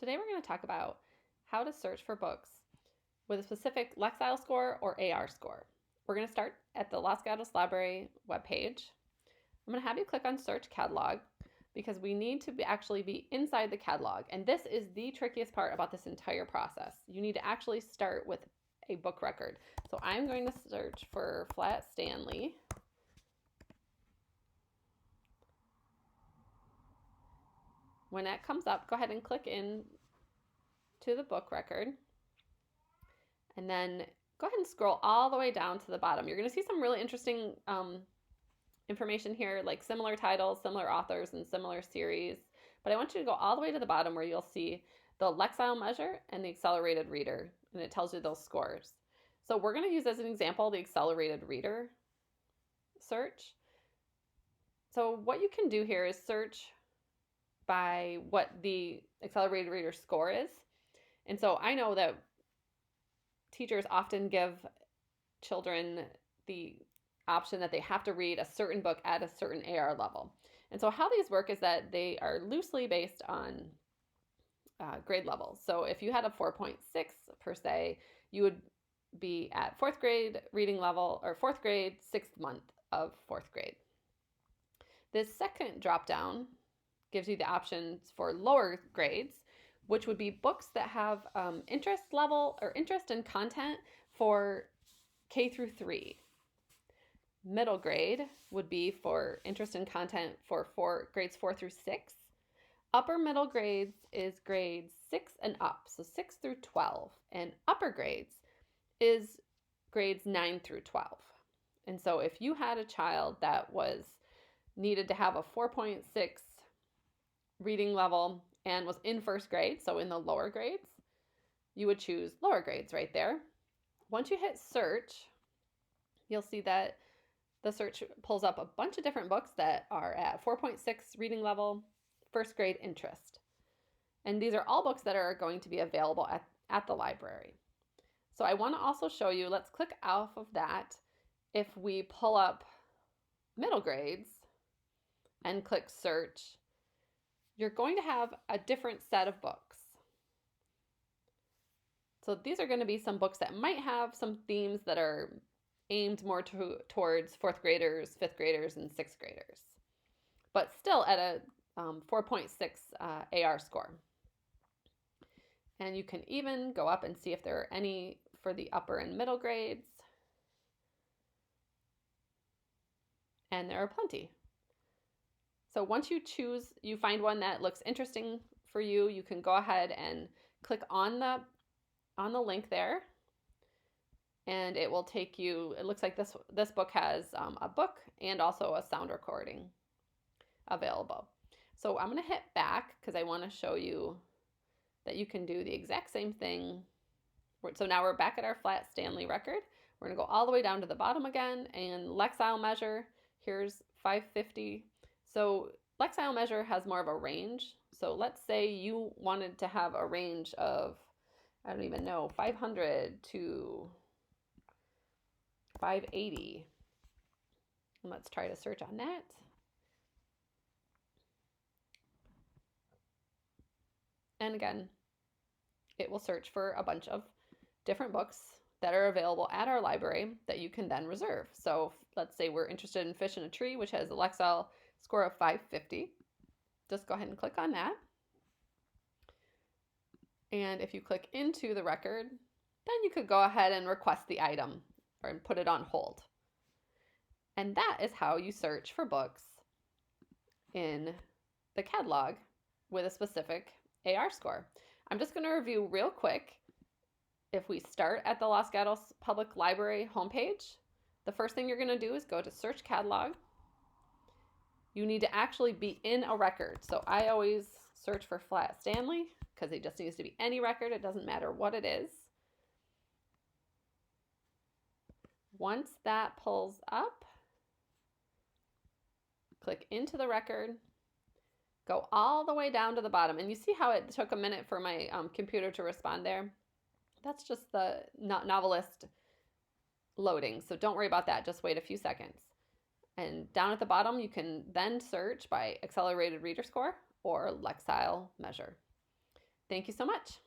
Today we're going to talk about how to search for books with a specific Lexile score or AR score. We're going to start at the Los Gatos Library webpage. I'm going to have you click on Search Catalog because we need to actually be inside the catalog. And this is the trickiest part about this entire process. You need to actually start with a book record. So I'm going to search for Flat Stanley. When that comes up, go ahead and click in to the book record. And then go ahead and scroll all the way down to the bottom. You're going to see some really interesting information here, like similar titles, similar authors, and similar series. But I want you to go all the way to the bottom where you'll see the Lexile measure and the accelerated reader, and it tells you those scores. So we're going to use as an example the accelerated reader search. So what you can do here is search by what the accelerated reader score is. And so I know that teachers often give children the option that they have to read a certain book at a certain AR level. And so how these work is that they are loosely based on grade levels. So if you had a 4.6 per se, you would be at 4th grade reading level, or 4th grade, 6th month of 4th grade. This second drop down gives you the options for lower grades, which would be books that have interest level or interest in content for K through 3. Middle grade would be for interest in content for grades 4 through 6. Upper middle grades is grades 6 and up, so 6 through 12. And upper grades is grades 9 through 12. And so if you had a child that needed to have a 4.6 reading level and was in 1st grade, so in the lower grades, you would choose lower grades right there. Once you hit search, you'll see that the search pulls up a bunch of different books that are at 4.6 reading level, 1st grade interest. And these are all books that are going to be available at the library. So I want to also show you, let's click off of that. If we pull up middle grades and click search, you're going to have a different set of books. So these are going to be some books that might have some themes that are aimed more towards 4th graders, 5th graders, and 6th graders, but still at a 4.6 AR score. And you can even go up and see if there are any for the upper and middle grades. And there are plenty. So once you find one that looks interesting for you, you can go ahead and click on the link there, and it will take you, it looks like this book has a book and also a sound recording available. So I'm going to hit back because I want to show you that you can do the exact same thing. So now we're back at our Flat Stanley record. We're going to go all the way down to the bottom again, and Lexile measure, here's 550. So Lexile measure has more of a range. So let's say you wanted to have a range of, I don't even know, 500 to 580. Let's try to search on that. And again, it will search for a bunch of different books that are available at our library that you can then reserve. So let's say we're interested in Fish in a Tree, which has a Lexile score of 550. Just go ahead and click on that. And if you click into the record, then you could go ahead and request the item or put it on hold. And that is how you search for books in the catalog with a specific AR score. I'm just going to review real quick. If we start at the Los Gatos Public Library homepage, the first thing you're going to do is go to Search Catalog. You need to actually be in a record. So I always search for Flat Stanley because it just needs to be any record. It doesn't matter what it is. Once that pulls up, click into the record, go all the way down to the bottom. And you see how it took a minute for my computer to respond there? That's just the novelist loading. So don't worry about that. Just wait a few seconds. And down at the bottom, you can then search by accelerated reader score or Lexile measure. Thank you so much.